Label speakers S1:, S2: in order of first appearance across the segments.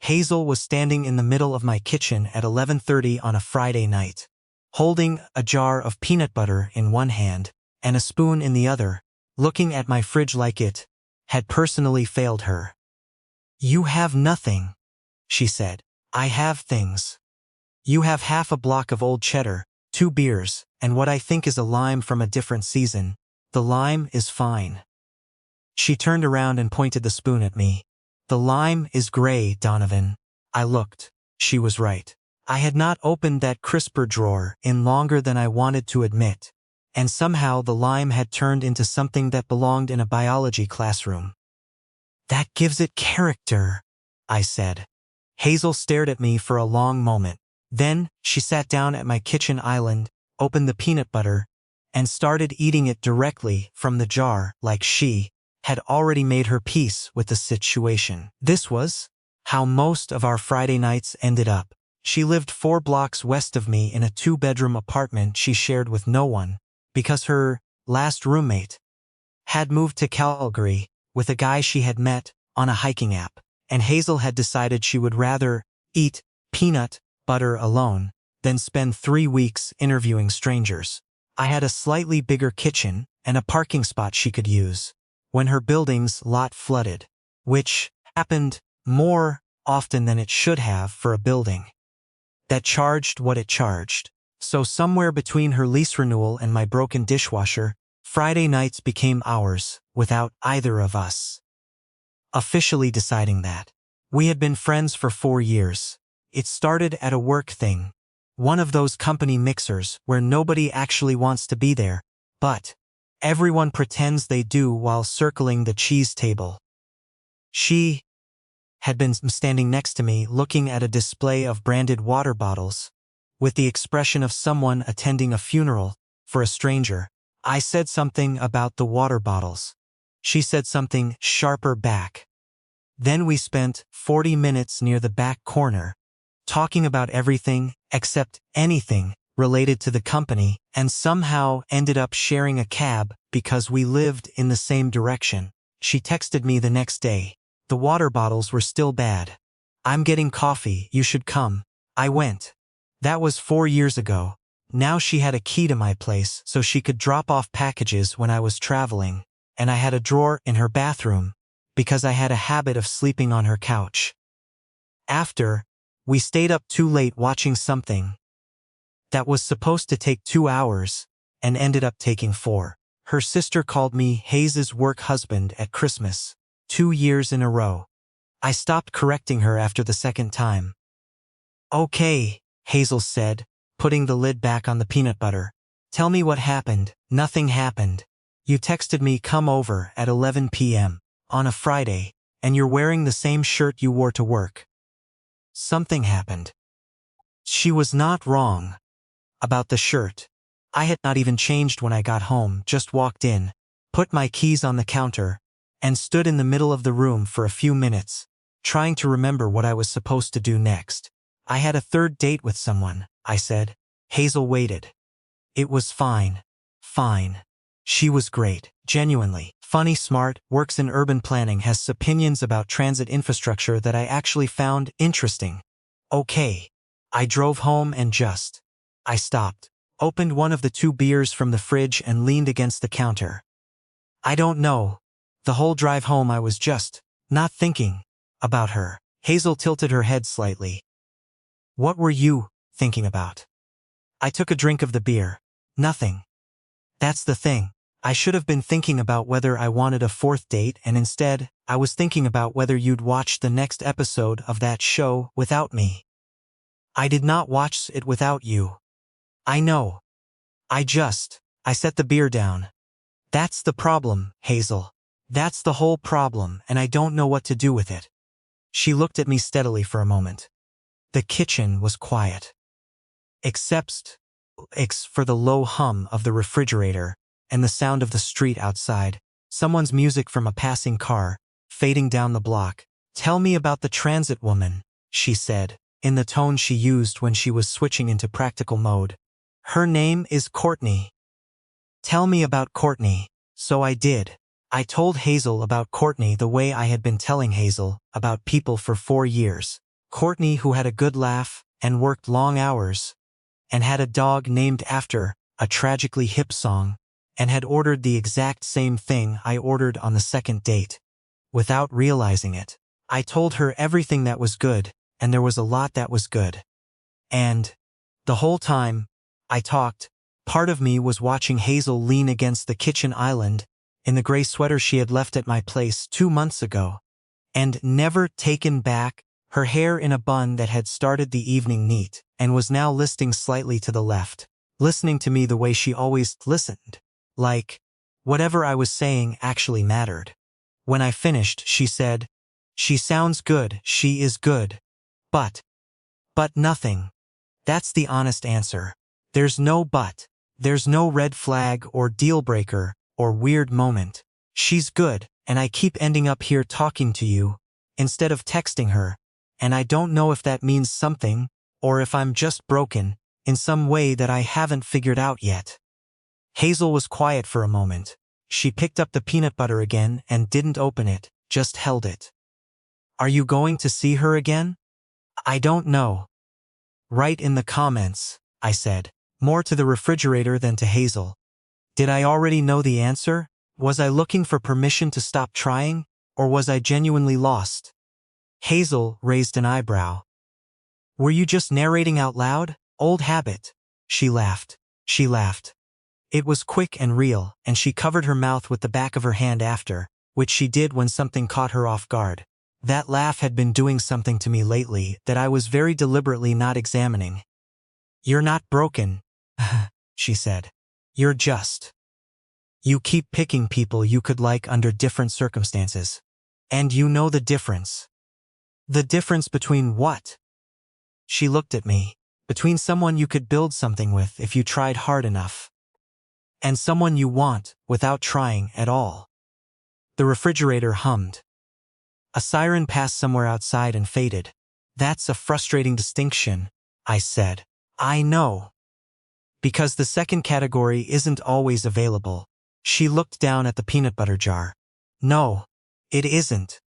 S1: Hazel was standing in the middle of my kitchen at 11:30 on a Friday night, holding a jar of peanut butter in one hand and a spoon in the other, looking at my fridge like it had personally failed her. "You have nothing," she said. "I have things. You have half a block of old cheddar, 2 beers, and what I think is a lime from a different season. The lime is fine." She turned around and pointed the spoon at me. "The lime is gray, Donovan." I looked. She was right. I had not opened that crisper drawer in longer than I wanted to admit, and somehow the lime had turned into something that belonged in a biology classroom. "That gives it character," I said. Hazel stared at me for a long moment. Then she sat down at my kitchen island, opened the peanut butter, and started eating it directly from the jar like she had already made her peace with the situation. This was how most of our Friday nights ended up. She lived 4 blocks west of me in a 2-bedroom apartment she shared with no one, because her last roommate had moved to Calgary with a guy she had met on a hiking app, and Hazel had decided she would rather eat peanut butter alone than spend 3 weeks interviewing strangers. I had a slightly bigger kitchen and a parking spot she could use when her building's lot flooded, which happened more often than it should have for a building that charged what it charged. So somewhere between her lease renewal and my broken dishwasher, Friday nights became ours without either of us officially deciding that. We had been friends for 4 years. It started at a work thing, one of those company mixers where nobody actually wants to be there, but everyone pretends they do while circling the cheese table. She had been standing next to me looking at a display of branded water bottles, with the expression of someone attending a funeral for a stranger. I said something about the water bottles. She said something sharper back. Then we spent 40 minutes near the back corner, talking about everything except anything related to the company, and somehow ended up sharing a cab because we lived in the same direction. She texted me the next day. "The water bottles were still bad. I'm getting coffee, you should come." I went. That was 4 years ago. Now she had a key to my place so she could drop off packages when I was traveling, and I had a drawer in her bathroom because I had a habit of sleeping on her couch. After, we stayed up too late watching something that was supposed to take 2 hours and ended up taking 4. Her sister called me Hayes's work husband at Christmas, 2 years in a row. I stopped correcting her after the second time. "Okay," Hazel said, putting the lid back on the peanut butter. "Tell me what happened." "Nothing happened. You texted me come over at 11 p.m. on a Friday, and you're wearing the same shirt you wore to work." Something happened. She was not wrong about the shirt. I had not even changed when I got home, just walked in, put my keys on the counter, and stood in the middle of the room for a few minutes, trying to remember what I was supposed to do next. "I had a 3rd date with someone," I said. Hazel waited. "It was fine. Fine. She was great. Genuinely. Funny, smart, works in urban planning, has opinions about transit infrastructure that I actually found interesting." "Okay." I drove home and I stopped, opened one of the 2 beers from the fridge and leaned against the counter. I don't know. The whole drive home I was just not thinking about her. Hazel tilted her head slightly. "What were you thinking about?" I took a drink of the beer. "Nothing. That's the thing. I should have been thinking about whether I wanted a 4th date, and instead, I was thinking about whether you'd watch the next episode of that show without me." "I did not watch it without you." "I know. I set the beer down." "That's the problem, Hazel. That's the whole problem, and I don't know what to do with it." She looked at me steadily for a moment. The kitchen was quiet, except for the low hum of the refrigerator and the sound of the street outside, someone's music from a passing car, fading down the block. "Tell me about the transit woman," she said, in the tone she used when she was switching into practical mode. "Her name is Courtney." "Tell me about Courtney." So I did. I told Hazel about Courtney the way I had been telling Hazel about people for 4 years. Courtney, who had a good laugh and worked long hours, and had a dog named after a tragically hip song, and had ordered the exact same thing I ordered on the second date. Without realizing it, I told her everything that was good, and there was a lot that was good. And the whole time I talked, part of me was watching Hazel lean against the kitchen island in the gray sweater she had left at my place 2 months ago, and never taken back, her hair in a bun that had started the evening neat and was now listing slightly to the left, listening to me the way she always listened, like whatever I was saying actually mattered. When I finished, she said, "She sounds good, she is good. But nothing." That's the honest answer. There's no but. There's no red flag or deal breaker or weird moment. She's good, and I keep ending up here talking to you instead of texting her, and I don't know if that means something or if I'm just broken in some way that I haven't figured out yet. Hazel was quiet for a moment. She picked up the peanut butter again and didn't open it, just held it. "Are you going to see her again?" "I don't know." "Write in the comments," I said, more to the refrigerator than to Hazel. Did I already know the answer? Was I looking for permission to stop trying, or was I genuinely lost? Hazel raised an eyebrow. "Were you just narrating out loud? Old habit." She laughed. It was quick and real, and she covered her mouth with the back of her hand after, which she did when something caught her off guard. That laugh had been doing something to me lately that I was very deliberately not examining. "You're not broken," she said. "You keep picking people you could like under different circumstances. And you know the difference." "The difference between what?" She looked at me. "Between someone you could build something with if you tried hard enough, and someone you want without trying at all." The refrigerator hummed. A siren passed somewhere outside and faded. "That's a frustrating distinction," I said. "I know. Because the second category isn't always available." She looked down at the peanut butter jar. "No, it isn't.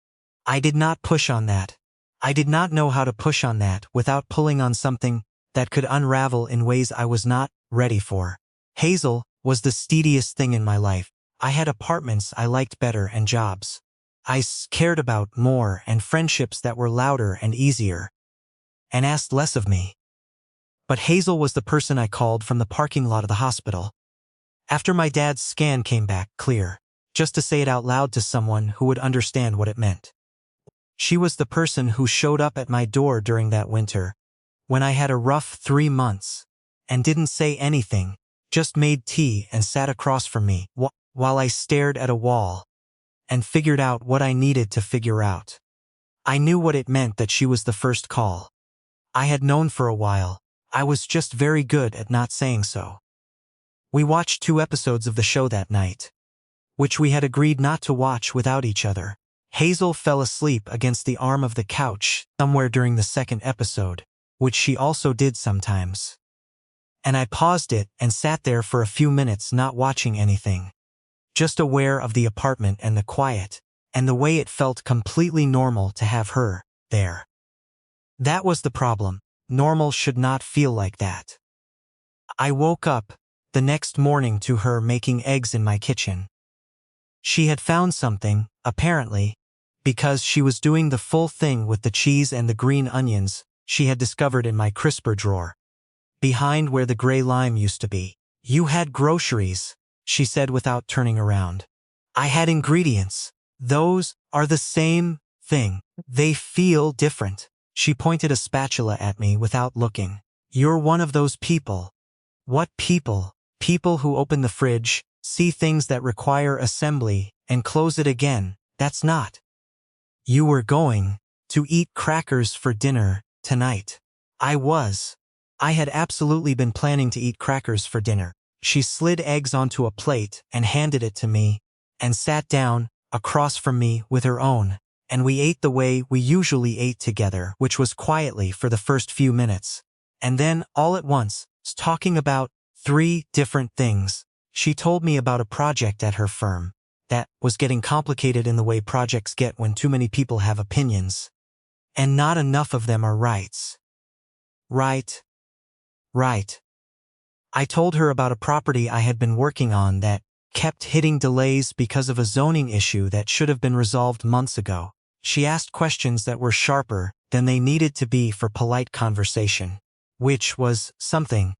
S1: I did not push on that. I did not know how to push on that without pulling on something that could unravel in ways I was not ready for. Hazel was the steadiest thing in my life. I had apartments I liked better and jobs I cared about more and friendships that were louder and easier and asked less of me. But Hazel was the person I called from the parking lot of the hospital after my dad's scan came back clear, just to say it out loud to someone who would understand what it meant. She was the person who showed up at my door during that winter, when I had a rough 3 months, and didn't say anything, just made tea and sat across from me while I stared at a wall and figured out what I needed to figure out. I knew what it meant that she was the first call. I had known for a while. I was just very good at not saying so. We watched 2 episodes of the show that night, which we had agreed not to watch without each other. Hazel fell asleep against the arm of the couch somewhere during the second episode, which she also did sometimes. And I paused it and sat there for a few minutes not watching anything, just aware of the apartment and the quiet, and the way it felt completely normal to have her there. That was the problem. Normal should not feel like that. I woke up the next morning to her making eggs in my kitchen. She had found something, apparently, because she was doing the full thing with the cheese and the green onions she had discovered in my crisper drawer, behind where the gray lime used to be. "You had groceries," she said without turning around. "I had ingredients. Those are the same thing. They feel different." She pointed a spatula at me without looking. "You're one of those people." "What people?" "People who open the fridge, see things that require assembly, and close it again. That's not." "You were going to eat crackers for dinner tonight." I was. I had absolutely been planning to eat crackers for dinner. She slid eggs onto a plate and handed it to me, and sat down across from me with her own, and we ate the way we usually ate together, which was quietly for the first few minutes. And then, all at once, talking about 3 different things. She told me about a project at her firm that was getting complicated in the way projects get when too many people have opinions. And not enough of them are rights. Right. Right. I told her about a property I had been working on that kept hitting delays because of a zoning issue that should have been resolved months ago. She asked questions that were sharper than they needed to be for polite conversation, which was something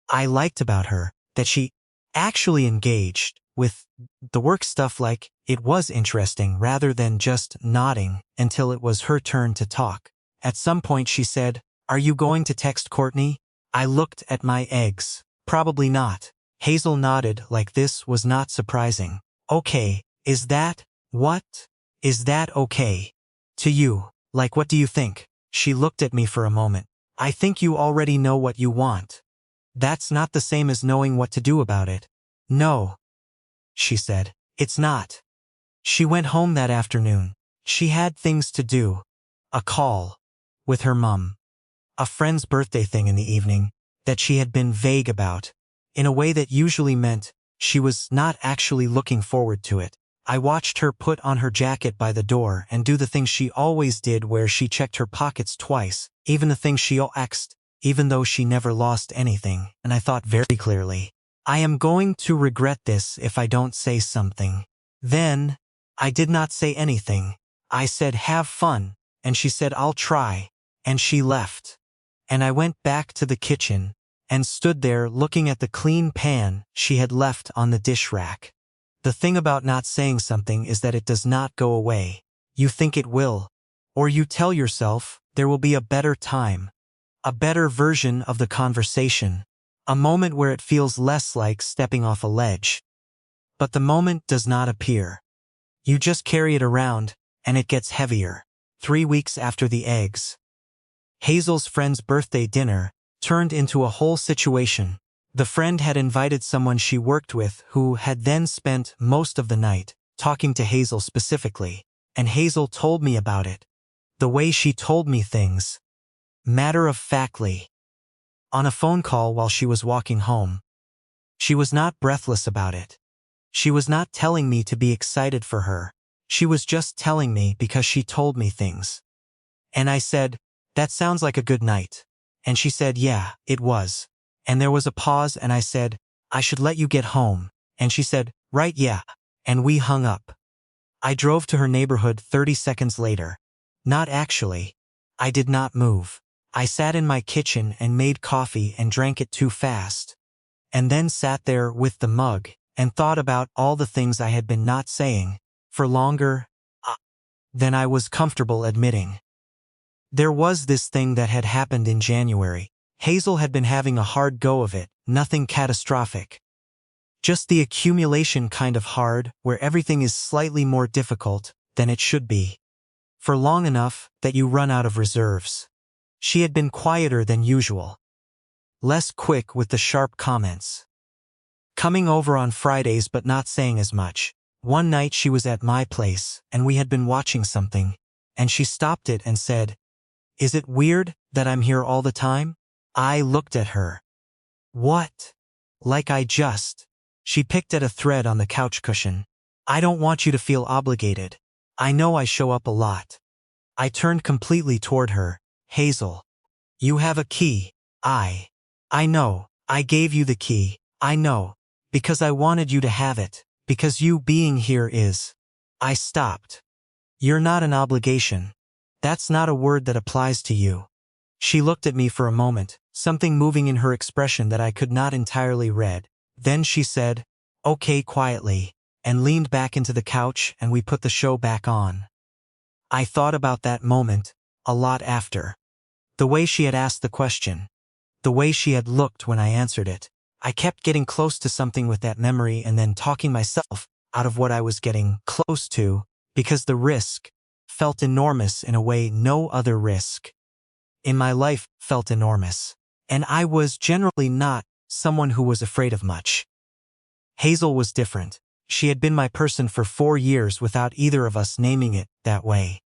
S1: I liked about her, that she actually engaged with the work stuff like it was interesting rather than just nodding until it was her turn to talk. At some point she said, "Are you going to text Courtney?" I looked at my eggs. Probably not. Hazel nodded like this was not surprising. Okay, is that okay? To you, like what do you think? She looked at me for a moment. I think you already know what you want. That's not the same as knowing what to do about it. No, she said. It's not. She went home that afternoon. She had things to do. A call with her mum. A friend's birthday thing in the evening that she had been vague about, in a way that usually meant she was not actually looking forward to it. I watched her put on her jacket by the door and do the thing she always did where she checked her pockets twice, even the thing she axed, even though she never lost anything, and I thought very clearly, I am going to regret this if I don't say something. Then, I did not say anything. I said, have fun, and she said, I'll try, and she left. And I went back to the kitchen and stood there looking at the clean pan she had left on the dish rack. The thing about not saying something is that it does not go away. You think it will, or you tell yourself there will be a better time, a better version of the conversation, a moment where it feels less like stepping off a ledge. But the moment does not appear. You just carry it around, and it gets heavier. 3 weeks after the eggs, Hazel's friend's birthday dinner turned into a whole situation. The friend had invited someone she worked with who had then spent most of the night talking to Hazel specifically, and Hazel told me about it. The way she told me things. Matter-of-factly. On a phone call while she was walking home. She was not breathless about it. She was not telling me to be excited for her. She was just telling me because she told me things. And I said, that sounds like a good night. And she said, yeah, it was. And there was a pause and I said, I should let you get home. And she said, right, yeah. And we hung up. I drove to her neighborhood 30 seconds later. Not actually. I did not move. I sat in my kitchen and made coffee and drank it too fast. And then sat there with the mug and thought about all the things I had been not saying for longer than I was comfortable admitting. There was this thing that had happened in January. Hazel had been having a hard go of it, nothing catastrophic. Just the accumulation kind of hard, where everything is slightly more difficult than it should be. For long enough that you run out of reserves. She had been quieter than usual. Less quick with the sharp comments. Coming over on Fridays but not saying as much. One night she was at my place, and we had been watching something, and she stopped it and said, is it weird that I'm here all the time? I looked at her. What? Like I just. She picked at a thread on the couch cushion. I don't want you to feel obligated. I know I show up a lot. I turned completely toward her. Hazel. You have a key. I know. I gave you the key. I know. Because I wanted you to have it. Because you being here is. I stopped. You're not an obligation. That's not a word that applies to you. She looked at me for a moment, something moving in her expression that I could not entirely read. Then she said, okay, quietly, and leaned back into the couch and we put the show back on. I thought about that moment a lot after. The way she had asked the question. The way she had looked when I answered it. I kept getting close to something with that memory and then talking myself out of what I was getting close to, because the risk felt enormous in a way no other risk in my life felt enormous. And I was generally not someone who was afraid of much. Hazel was different. She had been my person for 4 years without either of us naming it that way.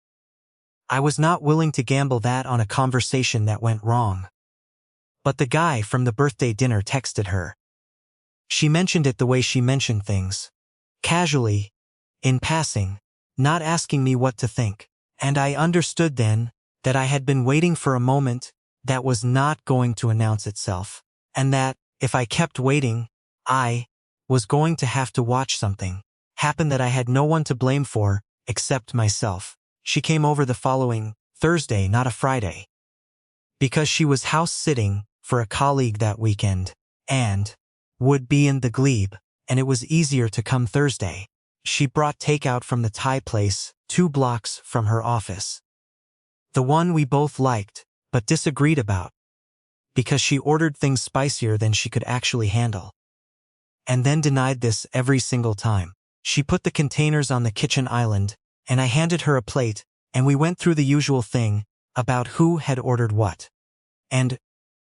S1: I was not willing to gamble that on a conversation that went wrong. But the guy from the birthday dinner texted her. She mentioned it the way she mentioned things. Casually, in passing, not asking me what to think. And I understood then that I had been waiting for a moment that was not going to announce itself, and that, if I kept waiting, I was going to have to watch something happen that I had no one to blame for except myself. She came over the following Thursday, not a Friday, because she was house-sitting for a colleague that weekend, and would be in the glebe, and it was easier to come Thursday. She brought takeout from the Thai place 2 blocks from her office. The one we both liked, but disagreed about, because she ordered things spicier than she could actually handle. And then denied this every single time. She put the containers on the kitchen island, and I handed her a plate, and we went through the usual thing about who had ordered what, and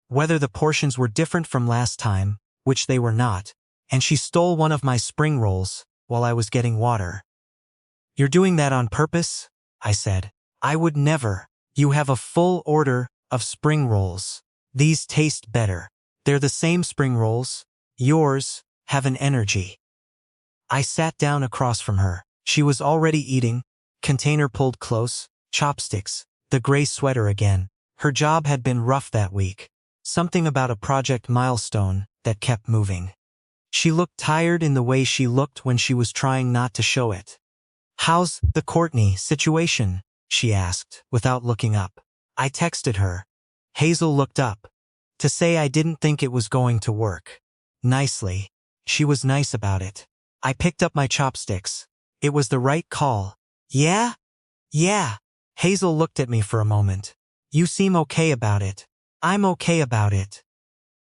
S1: whether the portions were different from last time, which they were not, and she stole one of my spring rolls while I was getting water. "You're doing that on purpose?" I said. "I would never. You have a full order of spring rolls. These taste better. They're the same spring rolls. Yours have an energy." I sat down across from her. She was already eating, container pulled close, chopsticks, the gray sweater again. Her job had been rough that week. Something about a project milestone that kept moving. She looked tired in the way she looked when she was trying not to show it. "How's the Courtney situation?" she asked, without looking up. I texted her. Hazel looked up. To say I didn't think it was going to work. Nicely. She was nice about it. I picked up my chopsticks. It was the right call. "Yeah? Yeah." Hazel looked at me for a moment. "You seem okay about it." "I'm okay about it."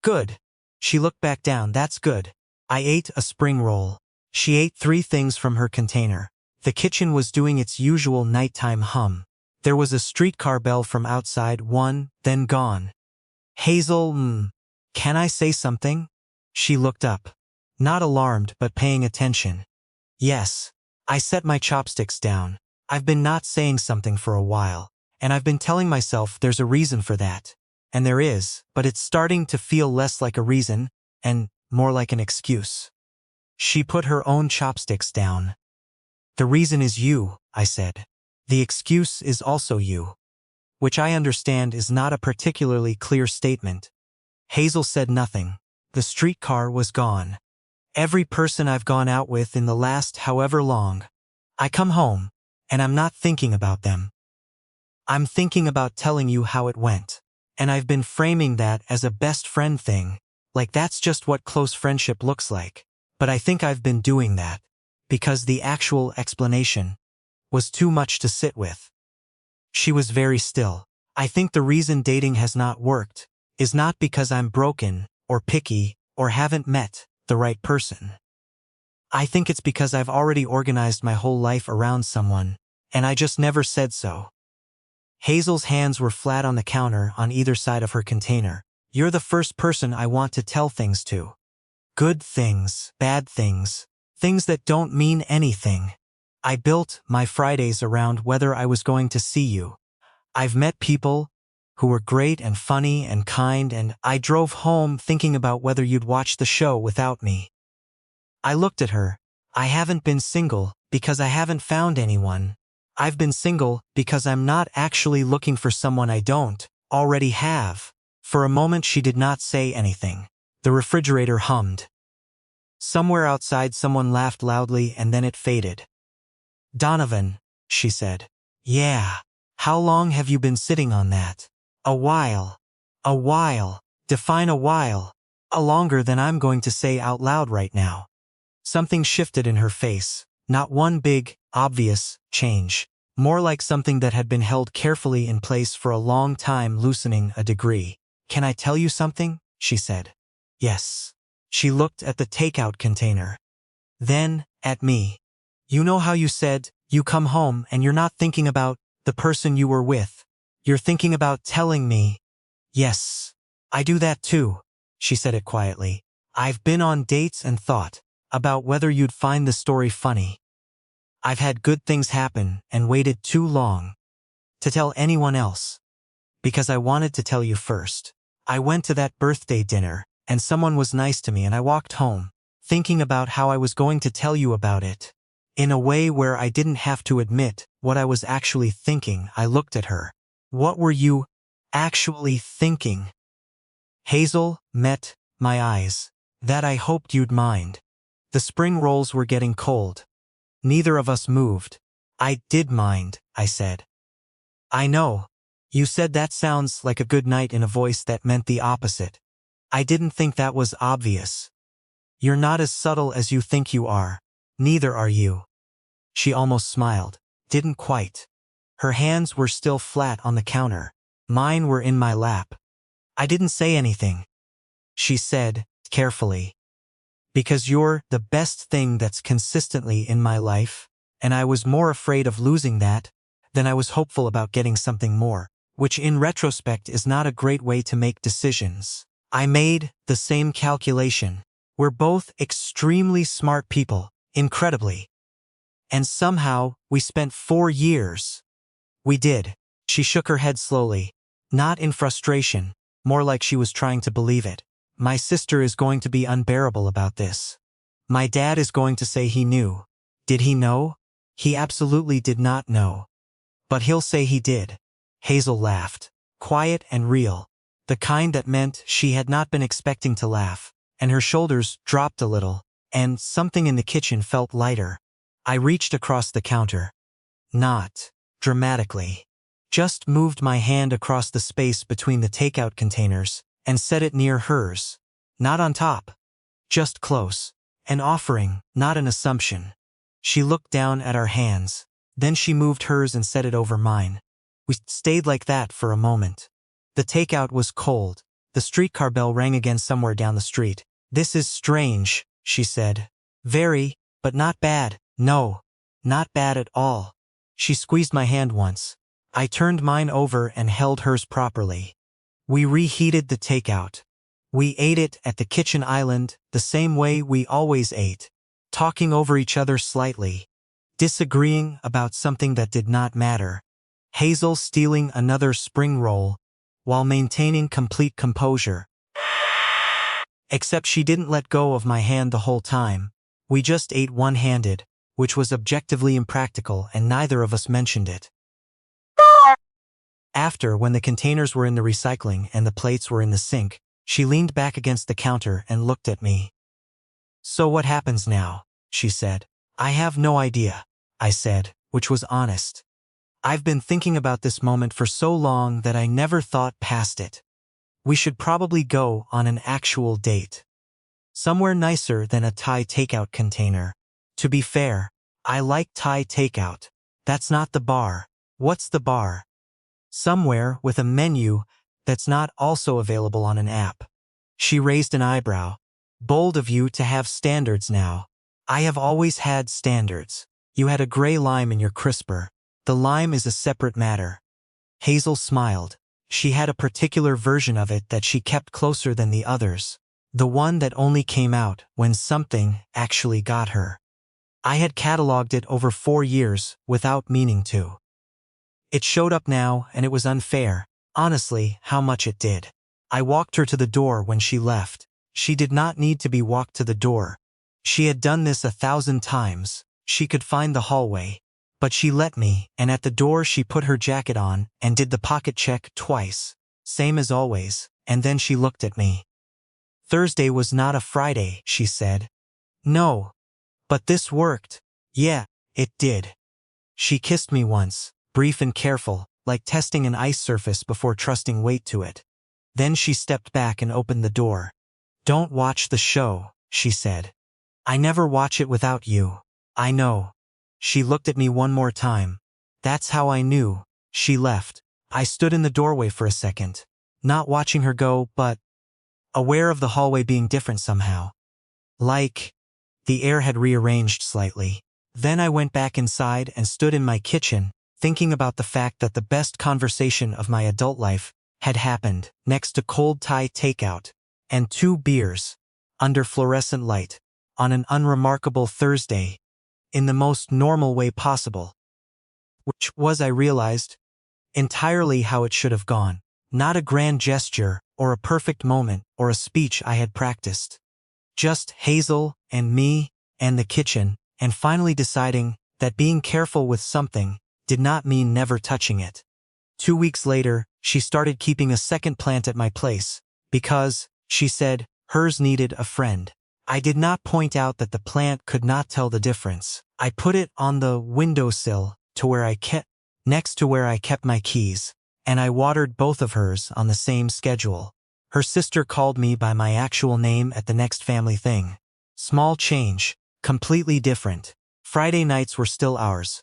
S1: "Good." She looked back down. "That's good." I ate a spring roll. She ate 3 things from her container. The kitchen was doing its usual nighttime hum. There was a streetcar bell from outside, one, then gone. "Hazel, can I say something?" She looked up. Not alarmed, but paying attention. "Yes." I set my chopsticks down. "I've been not saying something for a while, and I've been telling myself there's a reason for that. And there is, but it's starting to feel less like a reason, and more like an excuse." She put her own chopsticks down. "The reason is you," I said. "The excuse is also you." Which I understand is not a particularly clear statement. Hazel said nothing. The streetcar was gone. Every person I've gone out with in the last however long. I come home, and I'm not thinking about them. I'm thinking about telling you how it went. And I've been framing that as a best friend thing, like that's just what close friendship looks like. But I think I've been doing that, because the actual explanation was too much to sit with. She was very still. "I think the reason dating has not worked is not because I'm broken, or picky, or haven't met the right person. I think it's because I've already organized my whole life around someone, and I just never said so." Hazel's hands were flat on the counter on either side of her container. "You're the first person I want to tell things to. Good things, bad things, things that don't mean anything. I built my Fridays around whether I was going to see you. I've met people who were great and funny and kind, and I drove home thinking about whether you'd watch the show without me." I looked at her. "I haven't been single because I haven't found anyone. I've been single because I'm not actually looking for someone I don't already have." For a moment she did not say anything. The refrigerator hummed. Somewhere outside someone laughed loudly and then it faded. "Donovan," she said. "Yeah. How long have you been sitting on that?" "A while." "A while. Define a while." "A longer than I'm going to say out loud right now." Something shifted in her face. Not one big, obvious change. More like something that had been held carefully in place for a long time, loosening a degree. "Can I tell you something?" she said. "Yes." She looked at the takeout container. Then, at me. "You know how you said, you come home and you're not thinking about the person you were with. You're thinking about telling me." "Yes. I do that too." She said it quietly. "I've been on dates and thought about whether you'd find the story funny. I've had good things happen and waited too long to tell anyone else, because I wanted to tell you first. I went to that birthday dinner, and someone was nice to me, and I walked home, thinking about how I was going to tell you about it. In a way where I didn't have to admit what I was actually thinking." I looked at her. What were you actually thinking? Hazel met my eyes. That I hoped you'd mind. The spring rolls were getting cold. Neither of us moved. I did mind, I said. I know. You said that sounds like a good night in a voice that meant the opposite. I didn't think that was obvious. You're not as subtle as you think you are. Neither are you. She almost smiled. Didn't quite. Her hands were still flat on the counter. Mine were in my lap. I didn't say anything. She said, carefully. Because you're the best thing that's consistently in my life, and I was more afraid of losing that than I was hopeful about getting something more, which in retrospect is not a great way to make decisions. I made the same calculation. We're both extremely smart people, incredibly. And somehow, we spent 4 years. We did. She shook her head slowly. Not in frustration, more like she was trying to believe it. My sister is going to be unbearable about this. My dad is going to say he knew. Did he know? He absolutely did not know. But he'll say he did. Hazel laughed. Quiet and real. The kind that meant she had not been expecting to laugh, and her shoulders dropped a little, and something in the kitchen felt lighter. I reached across the counter. Not dramatically. Just moved my hand across the space between the takeout containers and set it near hers. Not on top. Just close. An offering, not an assumption. She looked down at our hands. Then she moved hers and set it over mine. We stayed like that for a moment. The takeout was cold. The streetcar bell rang again somewhere down the street. This is strange, she said. Very, but not bad. No, not bad at all. She squeezed my hand once. I turned mine over and held hers properly. We reheated the takeout. We ate it at the kitchen island the same way we always ate, talking over each other slightly, disagreeing about something that did not matter. Hazel stealing another spring roll while maintaining complete composure. Except she didn't let go of my hand the whole time. We just ate one-handed, which was objectively impractical, and neither of us mentioned it. After, when the containers were in the recycling and the plates were in the sink, she leaned back against the counter and looked at me. So what happens now? She said. I have no idea, I said, which was honest. I've been thinking about this moment for so long that I never thought past it. We should probably go on an actual date. Somewhere nicer than a Thai takeout container. To be fair, I like Thai takeout. That's not the bar. What's the bar? Somewhere with a menu that's not also available on an app. She raised an eyebrow. Bold of you to have standards now. I have always had standards. You had a gray lime in your crisper. The lime is a separate matter. Hazel smiled. She had a particular version of it that she kept closer than the others. The one that only came out when something actually got her. I had cataloged it over 4 years without meaning to. It showed up now, and it was unfair, honestly, how much it did. I walked her to the door when she left. She did not need to be walked to the door. She had done this 1,000 times. She could find the hallway. But she let me, and at the door she put her jacket on and did the pocket check twice. Same as always, and then she looked at me. Thursday was not a Friday, she said. No. But this worked. Yeah, it did. She kissed me once, brief and careful, like testing an ice surface before trusting weight to it. Then she stepped back and opened the door. Don't watch the show, she said. I never watch it without you. I know. She looked at me one more time. That's how I knew. She left. I stood in the doorway for a second, not watching her go, but aware of the hallway being different somehow. Like the air had rearranged slightly. Then I went back inside and stood in my kitchen, thinking about the fact that the best conversation of my adult life had happened next to cold Thai takeout and 2 beers under fluorescent light on an unremarkable Thursday in the most normal way possible. Which was, I realized, entirely how it should have gone. Not a grand gesture or a perfect moment or a speech I had practiced. Just Hazel and me and the kitchen, and finally deciding that being careful with something did not mean never touching it. 2 weeks later, she started keeping a second plant at my place, because, she said, hers needed a friend. I did not point out that the plant could not tell the difference. I put it on the windowsill next to where I kept my keys, and I watered both of hers on the same schedule. Her sister called me by my actual name at the next family thing. Small change, completely different. Friday nights were still ours.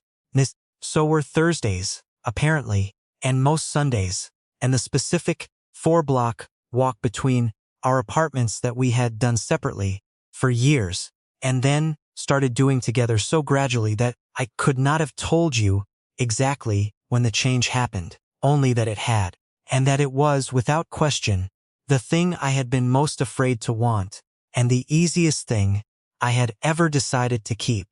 S1: So were Thursdays, apparently, and most Sundays, and the specific 4-block walk between our apartments that we had done separately for years, and then started doing together so gradually that I could not have told you exactly when the change happened, only that it had, and that it was, without question, the thing I had been most afraid to want, and the easiest thing I had ever decided to keep.